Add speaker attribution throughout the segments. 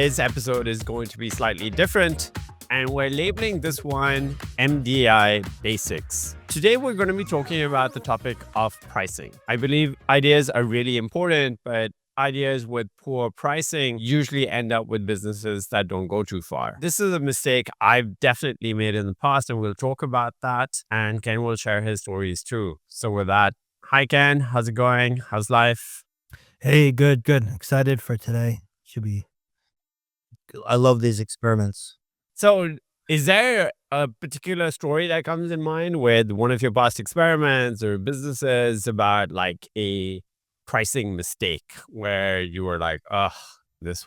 Speaker 1: Today's episode is going to be slightly different, and we're labeling this one MDI Basics. Today, we're going to be talking about the topic of pricing. I believe ideas are really important, but ideas with poor pricing usually end up with businesses that don't go too far. This is a mistake I've definitely made in the past, and we'll talk about that. And Ken will share his stories too. So with that, hi Ken, how's it going? How's life?
Speaker 2: Hey, good. Excited for today. Should be. I love these experiments.
Speaker 1: So is there a particular story that comes in mind with one of your past experiments or businesses about like a pricing mistake where you were like, oh, this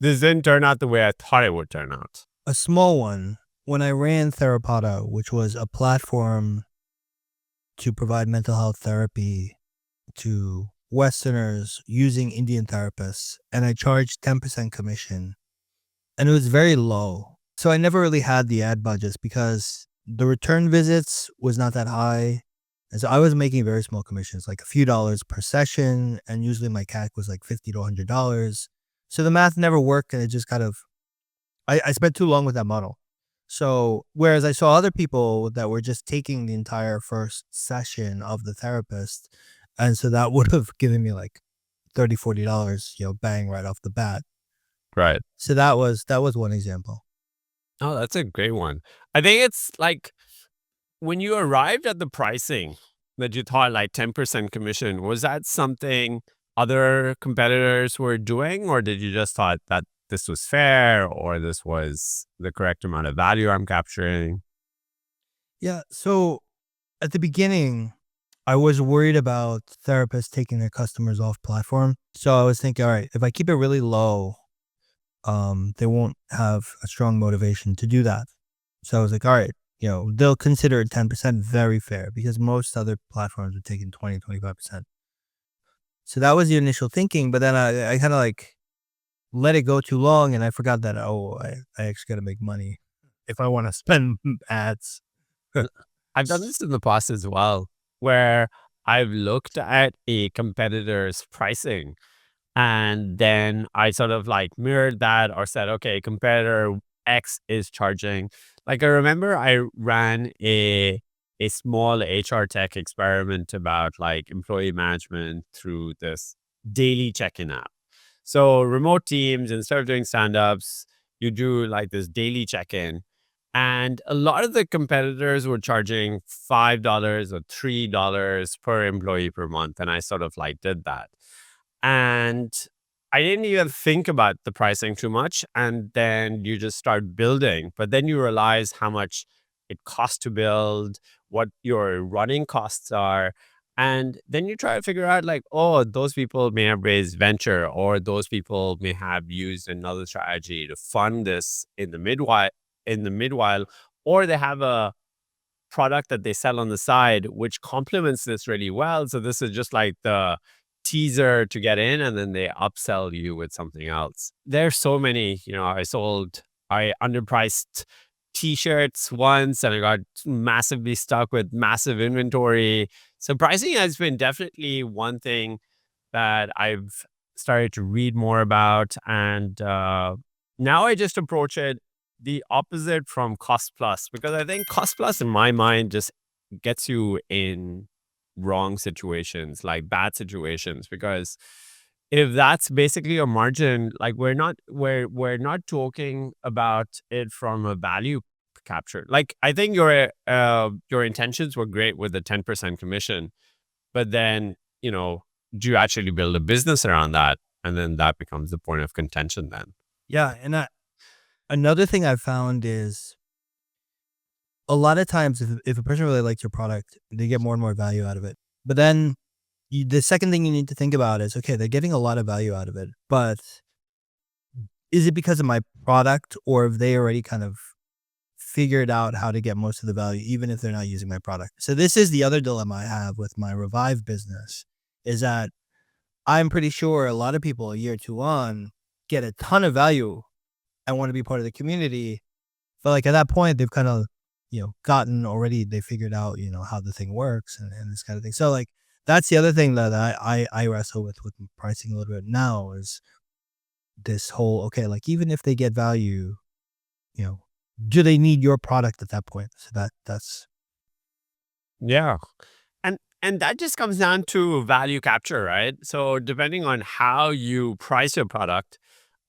Speaker 1: didn't turn out the way I thought it would turn out?
Speaker 2: A small one. When I ran Theropoda, which was a platform to provide mental health therapy to Westerners using Indian therapists, and I charged 10% commission, and it was very low. So I never really had the ad budgets because the return visits was not that high. And so I was making very small commissions, like a few dollars per session, and usually my CAC was like $50 to $100. So the math never worked, and it just kind of, I spent too long with that model. So whereas I saw other people that were just taking the entire first session of the therapist, and so that would have given me like $30, $40, bang right off the bat.
Speaker 1: Right.
Speaker 2: So that was one example.
Speaker 1: Oh, that's a great one. I think it's like when you arrived at the pricing that you thought like 10% commission, was that something other competitors were doing, or did you just thought that this was fair or this was the correct amount of value I'm capturing?
Speaker 2: Yeah. So at the beginning, I was worried about therapists taking their customers off platform. So I was thinking, all right, if I keep it really low, they won't have a strong motivation to do that. So I was like, all right, they'll consider 10% very fair because most other platforms are taking 20, 25%. So that was the initial thinking, but then I kind of like let it go too long, and I forgot that, I actually got to make money if I want to spend ads.
Speaker 1: I've done this in the past as well, where I've looked at a competitor's pricing and then I sort of like mirrored that or said, okay, competitor X is charging. Like I remember I ran a small HR tech experiment about like employee management through this daily check-in app. So remote teams, instead of doing stand-ups, you do like this daily check-in. And a lot of the competitors were charging $5 or $3 per employee per month. And I sort of like did that. And I didn't even think about the pricing too much. And then you just start building. But then you realize how much it costs to build, what your running costs are. And then you try to figure out like, oh, those people may have raised venture, or those people may have used another strategy to fund this in the midwhile, or they have a product that they sell on the side, which complements this really well. So this is just like the teaser to get in, and then they upsell you with something else. There's so many, I underpriced t-shirts once and I got massively stuck with massive inventory. So pricing has been definitely one thing that I've started to read more about. And now I just approach it the opposite from cost plus, because I think cost plus in my mind just gets you in wrong situations, like bad situations, because if that's basically your margin, like we're not talking about it from a value capture. Like I think your intentions were great with the 10% commission, but then, do you actually build a business around that? And then that becomes the point of contention then.
Speaker 2: Yeah. And another thing I've found is a lot of times if a person really likes your product, they get more and more value out of it. But then the second thing you need to think about is, okay, they're getting a lot of value out of it, but is it because of my product, or have they already kind of figured out how to get most of the value, even if they're not using my product? So this is the other dilemma I have with my Revive business, is that I'm pretty sure a lot of people a year or two on get a ton of value and want to be part of the community. But like at that point, they've kind of, they figured out, how the thing works and this kind of thing. So like, that's the other thing that I wrestle with pricing a little bit now is this whole, okay, like even if they get value, you know, do they need your product at that point? So that's
Speaker 1: Yeah. And that just comes down to value capture, right? So depending on how you price your product,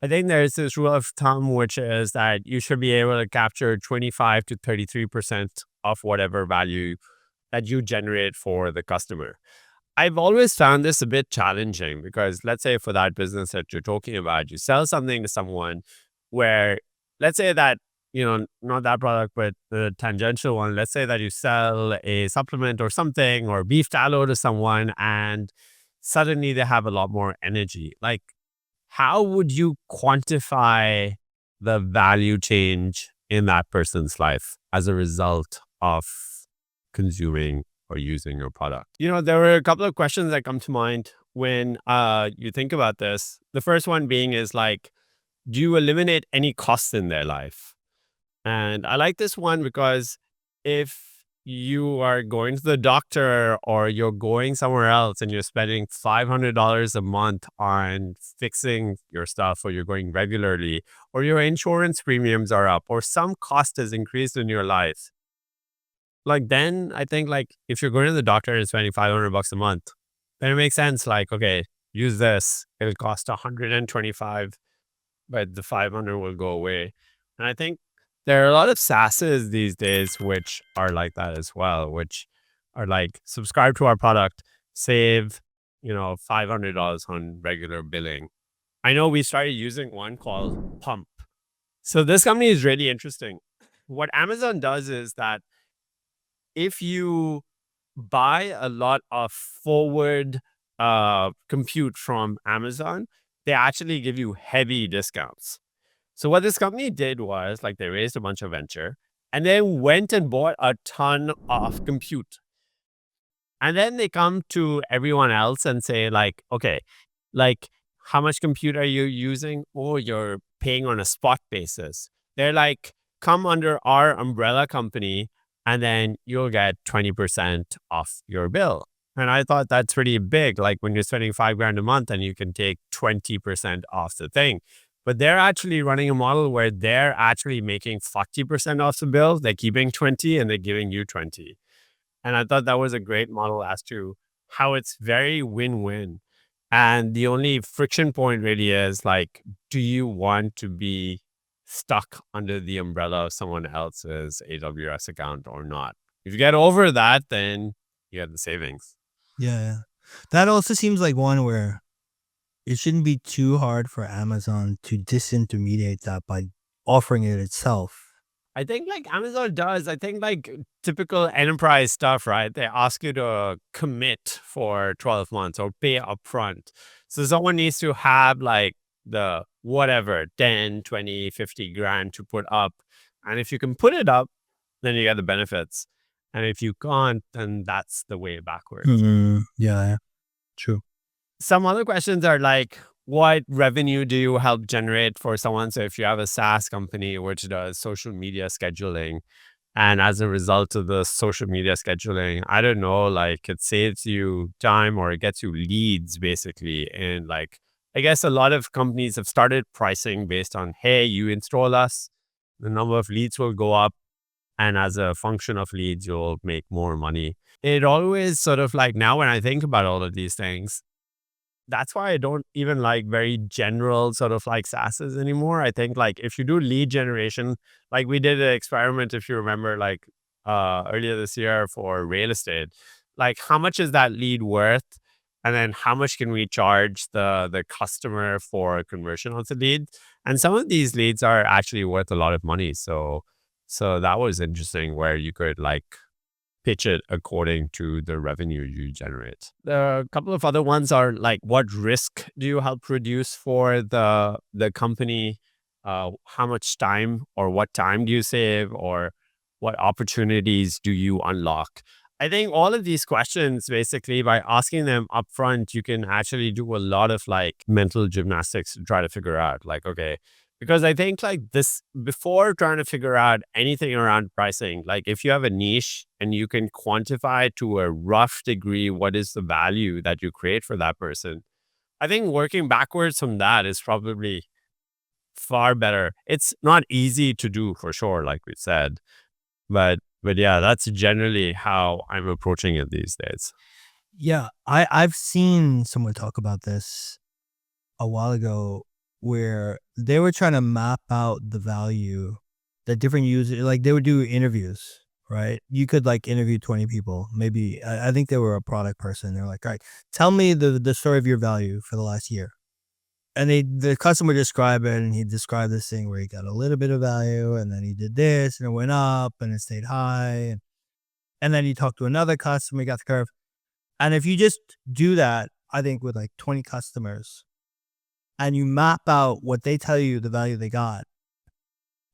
Speaker 1: I think there's this rule of thumb, which is that you should be able to capture 25 to 33% of whatever value that you generate for the customer. I've always found this a bit challenging because let's say for that business that you're talking about, you sell something to someone where, let's say that, not that product, but the tangential one, let's say that you sell a supplement or something or beef tallow to someone and suddenly they have a lot more energy. Like, how would you quantify the value change in that person's life as a result of consuming or using your product? There were a couple of questions that come to mind when you think about this. The first one being is like, do you eliminate any costs in their life? And I like this one because if you are going to the doctor or you're going somewhere else and you're spending $500 a month on fixing your stuff, or you're going regularly, or your insurance premiums are up, or some cost has increased in your life, like then I think like if you're going to the doctor and spending 500 bucks a month, then it makes sense. Like, okay, use this. It'll cost 125, but the 500 will go away. And I think there are a lot of SaaSes these days which are like that as well, which are like subscribe to our product, save, $500 on regular billing. I know we started using one called Pump. So this company is really interesting. What Amazon does is that if you buy a lot of forward compute from Amazon, they actually give you heavy discounts. So what this company did was like they raised a bunch of venture and then went and bought a ton of compute. And then they come to everyone else and say like, okay, like how much compute are you using? Or you're paying on a spot basis. They're like, come under our umbrella company and then you'll get 20% off your bill. And I thought that's pretty big. Like when you're spending 5 grand a month and you can take 20% off the thing. But they're actually running a model where they're actually making 40% off the bill. They're keeping 20 and they're giving you 20. And I thought that was a great model as to how it's very win-win. And the only friction point really is like, do you want to be stuck under the umbrella of someone else's AWS account or not? If you get over that, then you get the savings.
Speaker 2: yeah, yeah. That also seems like one where it shouldn't be too hard for Amazon to disintermediate that by offering it itself.
Speaker 1: I think like Amazon does. I think like typical enterprise stuff, right? They ask you to commit for 12 months or pay upfront. So someone needs to have like the whatever 10, 20, 50 grand to put up. And if you can put it up, then you get the benefits. And if you can't, then that's the way backwards.
Speaker 2: Yeah, yeah, true.
Speaker 1: Some other questions are like, what revenue do you help generate for someone? So if you have a SaaS company which does social media scheduling, and as a result of the social media scheduling, I don't know, like it saves you time or it gets you leads basically. And like, I guess a lot of companies have started pricing based on, hey, you install us, the number of leads will go up. And as a function of leads, you'll make more money. It always sort of like now when I think about all of these things, that's why I don't even like very general sort of like SaaSes anymore. I think like if you do lead generation, like we did an experiment, if you remember, like earlier this year for real estate, like how much is that lead worth? And then how much can we charge the customer for conversion of the lead? And some of these leads are actually worth a lot of money. So that was interesting where you could like pitch it according to the revenue you generate. The couple of other ones are like, what risk do you help reduce for the company? How much time or what time do you save, or what opportunities do you unlock? I think all of these questions, basically, by asking them upfront, you can actually do a lot of like mental gymnastics to try to figure out, like, okay, because I think like this, before trying to figure out anything around pricing, like if you have a niche and you can quantify to a rough degree what is the value that you create for that person, I think working backwards from that is probably far better. It's not easy to do for sure, like we said, but yeah, that's generally how I'm approaching it these days.
Speaker 2: Yeah, I've seen someone talk about this a while ago where they were trying to map out the value that different users like they would do interviews, right? You could like interview 20 people. Maybe I think they were a product person. They're like, all right, tell me the story of your value for the last year. And the customer described it and he described this thing where he got a little bit of value and then he did this and it went up and it stayed high. And then he talked to another customer, he got the curve. And if you just do that, I think with like 20 customers and you map out what they tell you the value they got,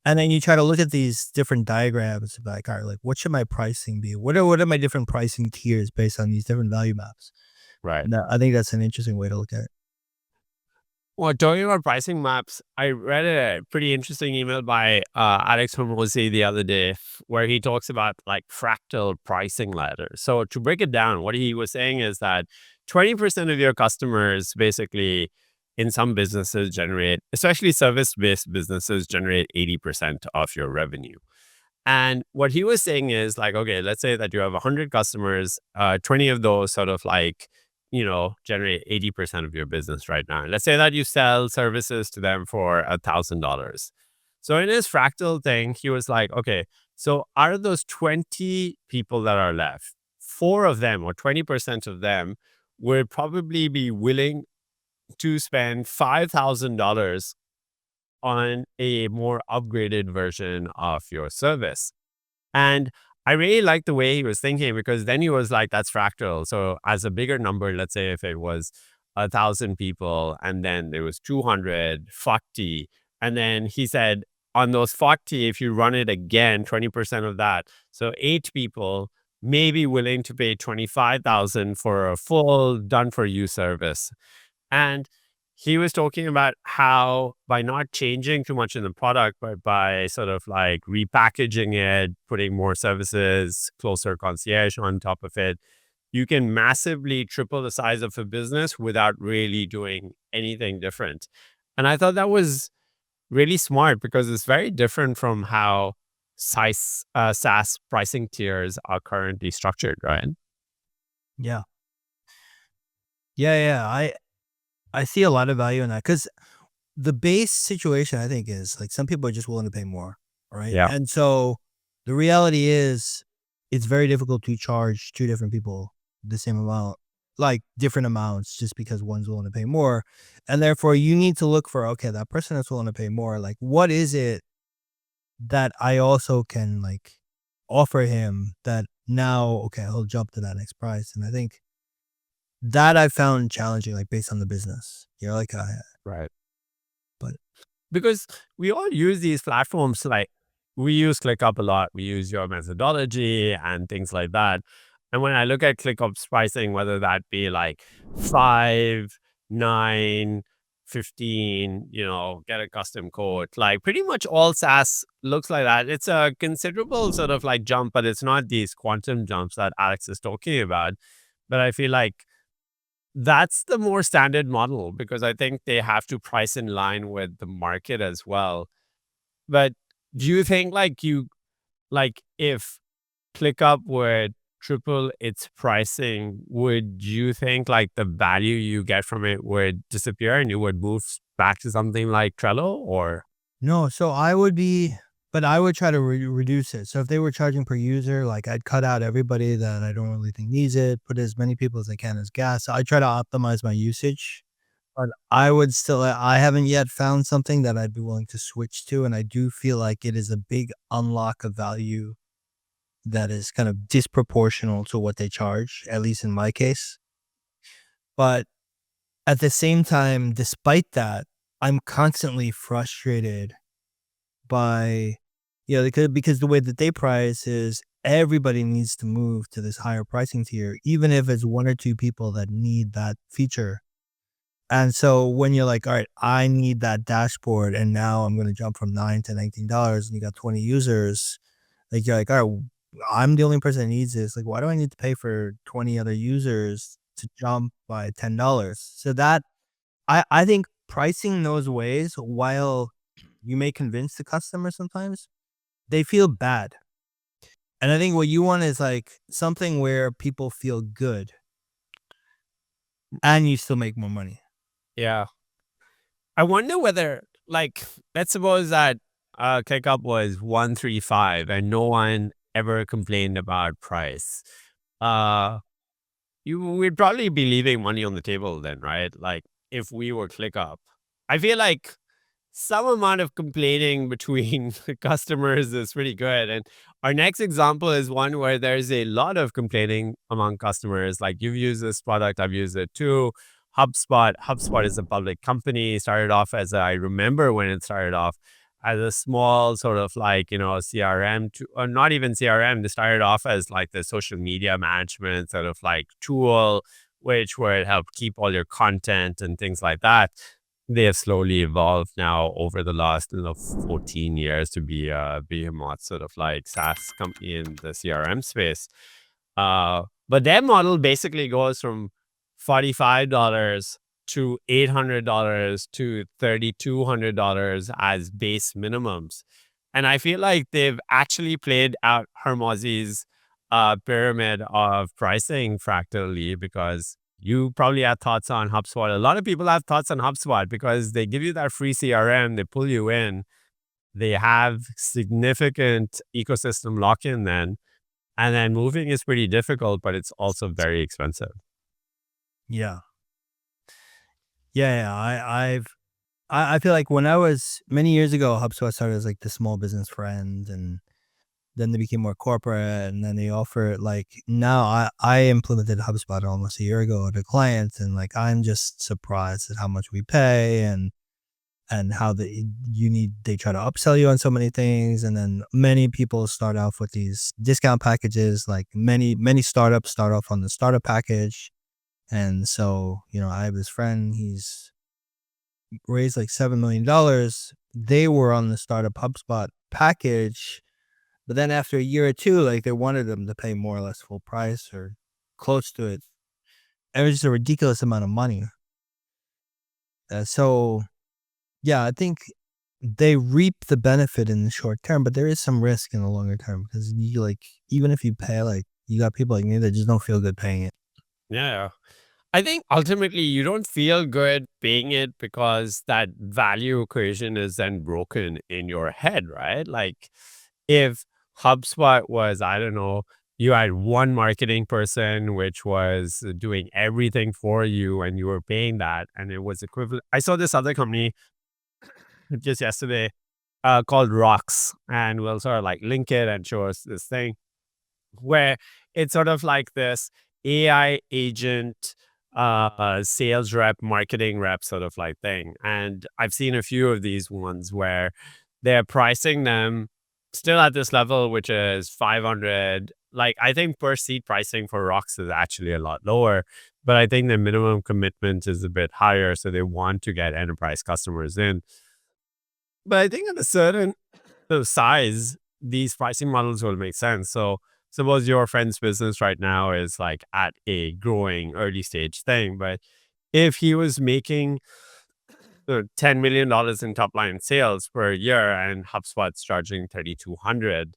Speaker 2: and then you try to look at these different diagrams, like, all right, like what should my pricing be? What are my different pricing tiers based on these different value maps?
Speaker 1: Right.
Speaker 2: No, I think that's an interesting way to look at it.
Speaker 1: Well, talking about pricing maps, I read a pretty interesting email by Alex Hormozi the other day where he talks about like fractal pricing ladders. So to break it down, what he was saying is that 20% of your customers basically in some businesses generate, especially service-based businesses, generate 80% of your revenue. And what he was saying is like, okay, let's say that you have 100 customers, 20 of those sort of like, generate 80% of your business right now. Let's say that you sell services to them for $1,000. So in his fractal thing, he was like, okay, so out of those 20 people that are left, four of them or 20% of them would probably be willing to spend $5,000 on a more upgraded version of your service. And I really liked the way he was thinking because then he was like, that's fractal. So as a bigger number, let's say if it was 1,000 people and then there was 240, and then he said on those 40, if you run it again, 20% of that. So 8 people may be willing to pay 25,000 for a full done for you service. And he was talking about how by not changing too much in the product, but by sort of like repackaging it, putting more services, closer concierge on top of it, you can massively triple the size of a business without really doing anything different. And I thought that was really smart because it's very different from how SaaS pricing tiers are currently structured, right?
Speaker 2: Yeah. Yeah. I see a lot of value in that because the base situation I think is like some people are just willing to pay more, right?
Speaker 1: Yeah.
Speaker 2: And so the reality is it's very difficult to charge two different people the same amount, like different amounts just because one's willing to pay more. And therefore you need to look for, okay, that person that's willing to pay more, like what is it that I also can like offer him that now, okay, he'll jump to that next price. And I think that I found challenging, like based on the business, like,
Speaker 1: Right.
Speaker 2: but
Speaker 1: Because we all use these platforms like we use ClickUp a lot. We use your methodology and things like that. And when I look at ClickUp's pricing, whether that be like 5, 9, 15, get a custom code, like pretty much all SaaS looks like that. It's a considerable sort of like jump, but it's not these quantum jumps that Alex is talking about. But I feel like that's the more standard model because I think they have to price in line with the market as well. But do you think like if ClickUp would triple its pricing, would you think like the value you get from it would disappear and you would move back to something like Trello or
Speaker 2: no, so but I would try to reduce it. So if they were charging per user, like I'd cut out everybody that I don't really think needs it, put as many people as I can as gas. So I try to optimize my usage, but I would still, I haven't yet found something that I'd be willing to switch to. And I do feel like it is a big unlock of value that is kind of disproportional to what they charge, at least in my case. But at the same time, despite that, I'm constantly frustrated by because the way that they price is everybody needs to move to this higher pricing tier, even if it's one or two people that need that feature. And so when you're like, all right, I need that dashboard, and now I'm going to jump from $9 to $19, and you got 20 users, like you're like, all right, I'm the only person that needs this. Like, why do I need to pay for 20 other users to jump by $10? So that I think pricing those ways while you may convince the customer sometimes, they feel bad. And I think what you want is like something where people feel good and you still make more money.
Speaker 1: Yeah. I wonder whether, like, let's suppose that ClickUp was 135 and no one ever complained about price. Uh, you would probably be leaving money on the table then, right? Like, if we were ClickUp, I feel like some amount of complaining between the customers is pretty good. And our next example is one where there's a lot of complaining among customers. Like, you've used this product, I've used it too. HubSpot is a public company. Started off as I remember when it started off as a small sort of like, CRM, or not even CRM. They started off as like the social media management sort of like tool, which would help keep all your content and things like that. They have slowly evolved now over the last 14 years to be a behemoth sort of like SaaS company in the CRM space. But their model basically goes from $45 to $800 to $3,200 as base minimums. And I feel like they've actually played out Hermosi's pyramid of pricing fractally, because you probably have thoughts on HubSpot. A lot of people have thoughts on HubSpot because they give you that free CRM, they pull you in, they have significant ecosystem lock in then. And then moving is pretty difficult, but it's also very expensive.
Speaker 2: Yeah. Yeah. I feel like when I was many years ago, HubSpot started as like the small business friend, and then they became more corporate, and then they offer like now I implemented HubSpot almost a year ago to clients, and like I'm just surprised at how much we pay, and how they try to upsell you on so many things, and then many people start off with these discount packages. Like many startups start off on the startup package, and so I have this friend, he's raised like $7 million. They were on the startup HubSpot package, but then after a year or two, like they wanted them to pay more or less full price or close to it. It was just a ridiculous amount of money. So yeah, I think they reap the benefit in the short term, but there is some risk in the longer term, because you like even if you pay, like you got people like me that just don't feel good paying it.
Speaker 1: Yeah. I think ultimately you don't feel good paying it because that value equation is then broken in your head, right? Like, if HubSpot was, I don't know, you had one marketing person which was doing everything for you and you were paying that, and it was equivalent. I saw this other company just yesterday called Rocks, and we'll sort of like link it and show us this thing where it's sort of like this AI agent, sales rep, marketing rep sort of like thing. And I've seen a few of these ones where they're pricing them still at this level, which is 500. Like, I think per seat pricing for Rocks is actually a lot lower, but I think the minimum commitment is a bit higher. So they want to get enterprise customers in. But I think at a certain size, these pricing models will make sense. So suppose your friend's business right now is like at a growing early stage thing, but if he was making $10 million in top line sales per year and HubSpot's charging 3,200,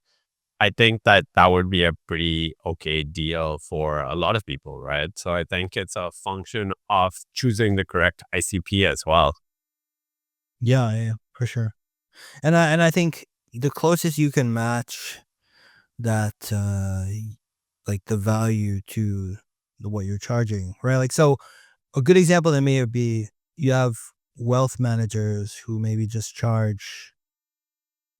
Speaker 1: I think that that would be a pretty okay deal for a lot of people, right? So I think it's a function of choosing the correct ICP as well.
Speaker 2: Yeah, yeah, for sure. And I think the closest you can match that, like the value to what you're charging, right? Like, so a good example to me would be you have wealth managers who maybe just charge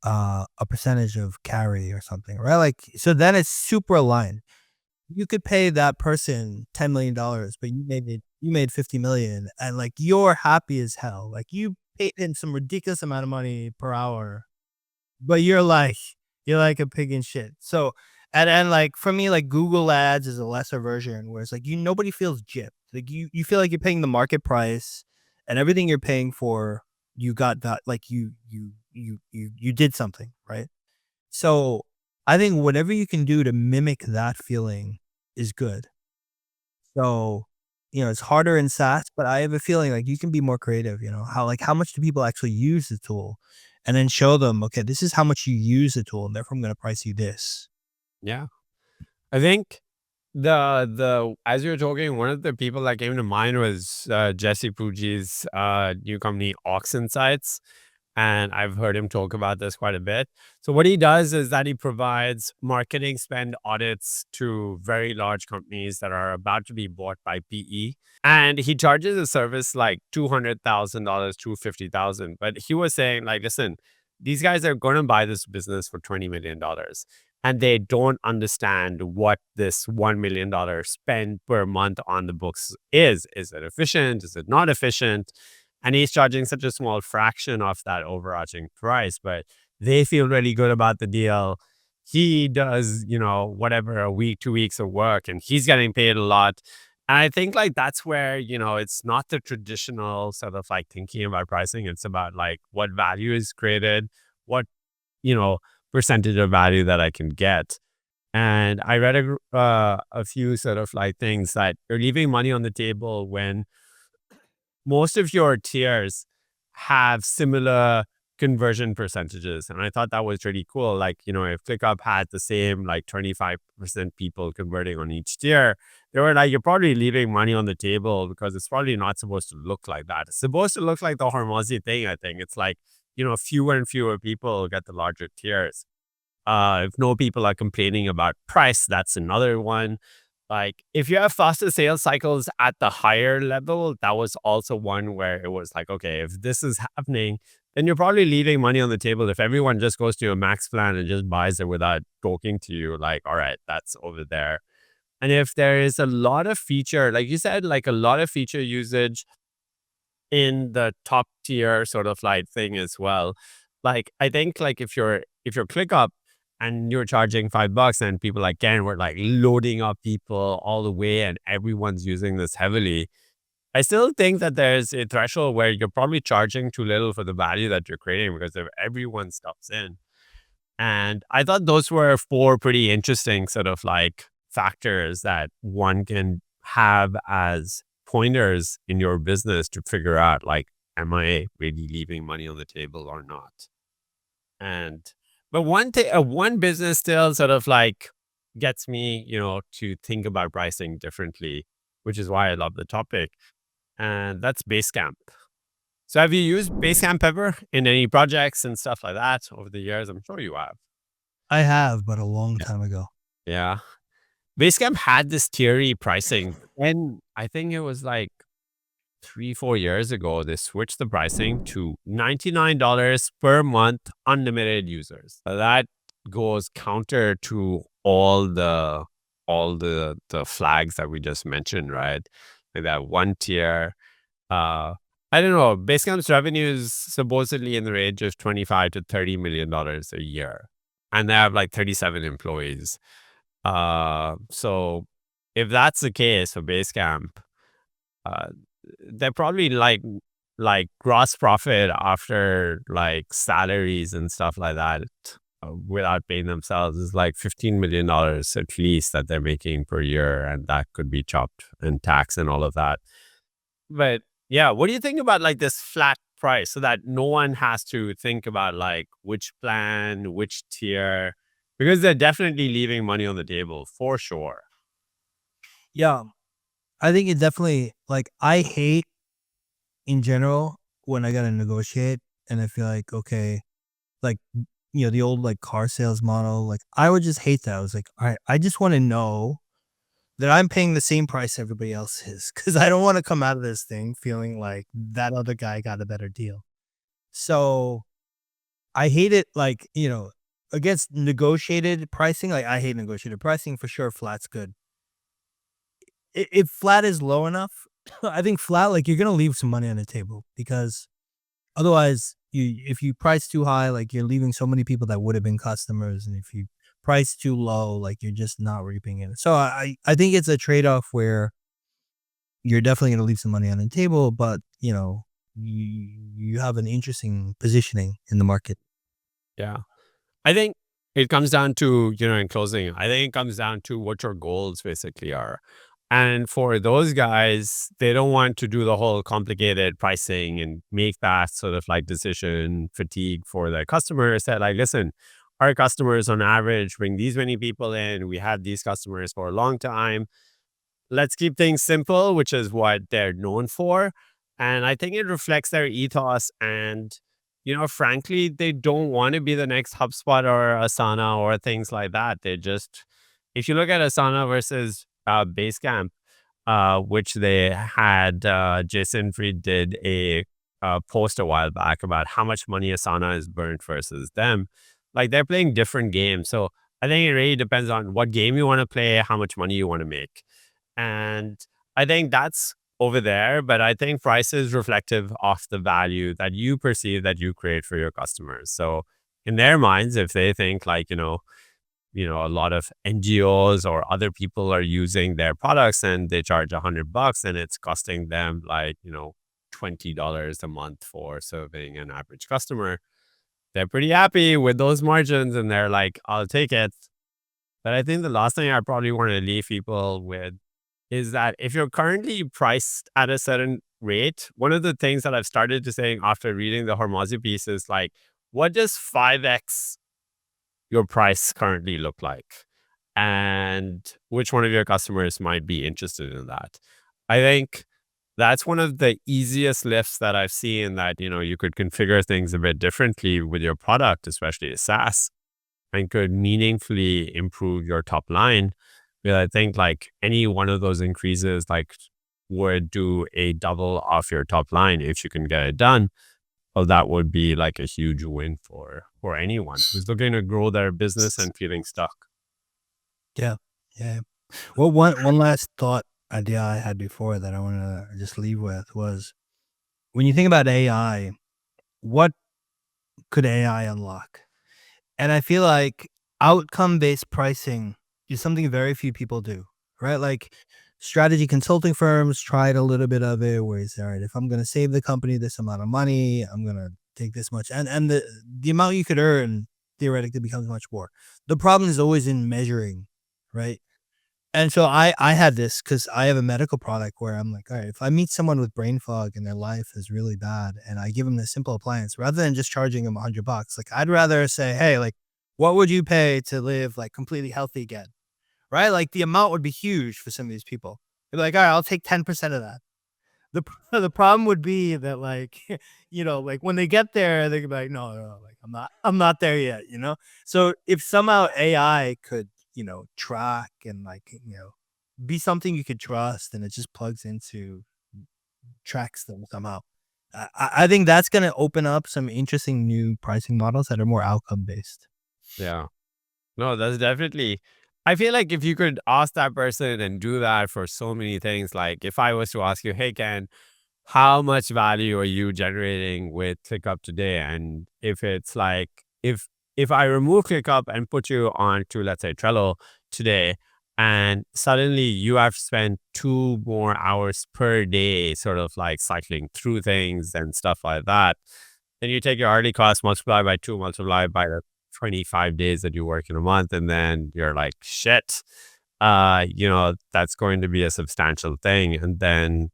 Speaker 2: a percentage of carry or something, right? Like, so then it's super aligned. You could pay that person $10 million, but you made 50 million, and like you're happy as hell. Like you paid in some ridiculous amount of money per hour, but you're like a pig in shit. So and like for me, like Google Ads is a lesser version where it's like nobody feels gypped. Like you feel like you're paying the market price, and everything you're paying for, you got that, like you did something, right? So I think whatever you can do to mimic that feeling is good. So, it's harder in SaaS, but I have a feeling like you can be more creative, how much do people actually use the tool? and then show them, okay, this is how much you use the tool, and therefore I'm going to price you this.
Speaker 1: Yeah. I think the as you were talking, one of the people that came to mind was Jesse Pucci's new company, Ox Insights. And I've heard him talk about this quite a bit. So what he does is that he provides marketing spend audits to very large companies that are about to be bought by PE. And he charges a service like $200,000, 250,000. But he was saying, like, listen, these guys are going to buy this business for $20 million, and they don't understand what this $1 million spend per month on the books is. Is it efficient? Is it not efficient? And he's charging such a small fraction of that overarching price, but they feel really good about the deal. He does, whatever, a week, 2 weeks of work, and he's getting paid a lot. And I think like that's where, it's not the traditional sort of like thinking about pricing. It's about like what value is created, what, you know, percentage of value that I can get. And I read a few sort of like things that you're leaving money on the table when most of your tiers have similar conversion percentages. And I thought that was really cool. Like, if ClickUp had the same like 25% people converting on each tier, they were like, you're probably leaving money on the table because it's probably not supposed to look like that. It's supposed to look like the Hormozy thing, I think. It's like, fewer and fewer people get the larger tiers. If no people are complaining about price, that's another one. Like, if you have faster sales cycles at the higher level, that was also one where it was like, okay, if this is happening, then you're probably leaving money on the table. If everyone just goes to your max plan and just buys it without talking to you, like, all right, that's over there. And if there is a lot of feature, like you said, like a lot of feature usage in the top tier sort of like thing as well. Like, I think like if you're ClickUp and you're charging $5 and people like Ken were like loading up people all the way and everyone's using this heavily, I still think that there's a threshold where you're probably charging too little for the value that you're creating because if everyone stops in. And I thought those were four pretty interesting sort of like factors that one can have as pointers in your business to figure out like, am I really leaving money on the table or not? And but one thing, one business still sort of like gets me, to think about pricing differently, which is why I love the topic, and that's Basecamp. So have you used Basecamp ever in any projects and stuff like that over the years? I'm sure you have.
Speaker 2: I have, but a long
Speaker 1: Yeah.
Speaker 2: time ago.
Speaker 1: Yeah. Basecamp had this tiery pricing, and I think it was like 3, 4 years ago, they switched the pricing to $99 per month, unlimited users. So that goes counter to all the flags that we just mentioned, right? Like that one tier. Uh, I don't know. Basecamp's revenue is supposedly in the range of 25 to $30 million a year, and they have like 37 employees. So if that's the case for Basecamp, uh, they're probably like gross profit after like salaries and stuff like that, without paying themselves, is like $15 million at least that they're making per year, and that could be chopped and tax and all of that. But yeah, what do you think about like this flat price so that no one has to think about like which plan, which tier, because they're definitely leaving money on the table for sure.
Speaker 2: Yeah, I think it definitely, like, I hate in general when I gotta negotiate and I feel like, okay, like, the old like car sales model, like I would just hate that. I was like, all right, I just want to know that I'm paying the same price everybody else is because I don't want to come out of this thing feeling like that other guy got a better deal. So I hate it, like, against negotiated pricing. Like, I hate negotiated pricing for sure. Flat's good. If flat is low enough, I think flat, like, you're gonna leave some money on the table because otherwise, if you price too high, like, you're leaving so many people that would have been customers, and if you price too low, like, you're just not reaping it. So I think it's a trade off where you're definitely gonna leave some money on the table, but you have an interesting positioning in the market.
Speaker 1: Yeah. I think it comes down to, in closing, I think it comes down to what your goals basically are. And for those guys, they don't want to do the whole complicated pricing and make that sort of like decision fatigue for their customers. That like, listen, our customers on average bring these many people in. We had these customers for a long time. Let's keep things simple, which is what they're known for. And I think it reflects their ethos. And, frankly, they don't want to be the next HubSpot or Asana or things like that. They just, if you look at Asana versus Basecamp, which they had, Jason Fried did a post a while back about how much money Asana is burnt versus them. Like they're playing different games. So I think it really depends on what game you want to play, how much money you want to make. And I think that's over there, but I think price is reflective of the value that you perceive that you create for your customers. So in their minds, if they think like, a lot of NGOs or other people are using their products and they charge $100 and it's costing them like, $20 a month for serving an average customer, they're pretty happy with those margins and they're like, I'll take it. But I think the last thing I probably want to leave people with is that if you're currently priced at a certain rate, one of the things that I've started to say after reading the Hormozy piece is like, what does 5x your price currently look like? And which one of your customers might be interested in that? I think that's one of the easiest lifts that I've seen that, you could configure things a bit differently with your product, especially a SaaS, and could meaningfully improve your top line. Because I think like any one of those increases like would do a double off your top line if you can get it done. Well, that would be like a huge win for anyone who's looking to grow their business and feeling stuck.
Speaker 2: Yeah. Yeah. Well, one last thought idea I had before that I want to just leave with was when you think about AI, what could AI unlock? And I feel like outcome-based pricing is something very few people do, right? Like strategy consulting firms tried a little bit of it where it's all right, if I'm going to save the company this amount of money, I'm going to take this much. And the amount you could earn theoretically becomes much more. The problem is always in measuring, right? And so I had this because I have a medical product where I'm like, all right, if I meet someone with brain fog and their life is really bad and I give them this simple appliance, rather than just charging them $100, like I'd rather say, hey, like, what would you pay to live like completely healthy again? Right? Like the amount would be huge for some of these people. They're like, all right, I'll take 10% of that. The problem would be that like, like when they get there, they're gonna be like, no, like I'm not there yet, So if somehow AI could, track and like, be something you could trust and it just plugs into tracks them somehow. I think that's gonna open up some interesting new pricing models that are more outcome based.
Speaker 1: Yeah. No, that's definitely. I feel like if you could ask that person and do that for so many things, like if I was to ask you, hey, Ken, how much value are you generating with ClickUp today? And if it's like, if I remove ClickUp and put you on to, let's say, Trello today, and suddenly you have spent 2 more hours per day, sort of like cycling through things and stuff like that, then you take your hourly cost, multiply by 2, multiply by the 25 days that you work in a month, and then you're like, shit, that's going to be a substantial thing. And then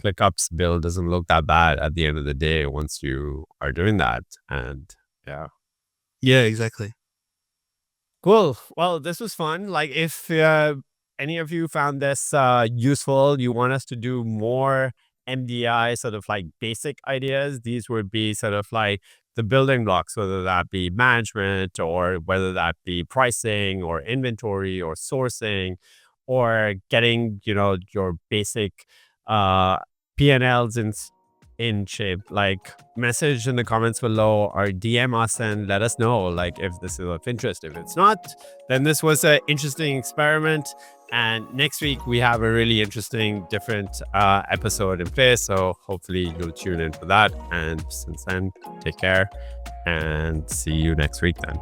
Speaker 1: ClickUp's bill doesn't look that bad at the end of the day once you are doing that. And yeah.
Speaker 2: Yeah, exactly.
Speaker 1: Cool. Well, this was fun. Like, if any of you found this useful, you want us to do more MDI, sort of like basic ideas, these would be sort of like the building blocks, whether that be management or whether that be pricing or inventory or sourcing or getting, your basic uh, P&Ls in shape. Like, message in the comments below or DM us and let us know like if this is of interest. If it's not, then this was an interesting experiment, and next week we have a really interesting different episode in place, so hopefully you'll tune in for that. And since then, take care and see you next week then.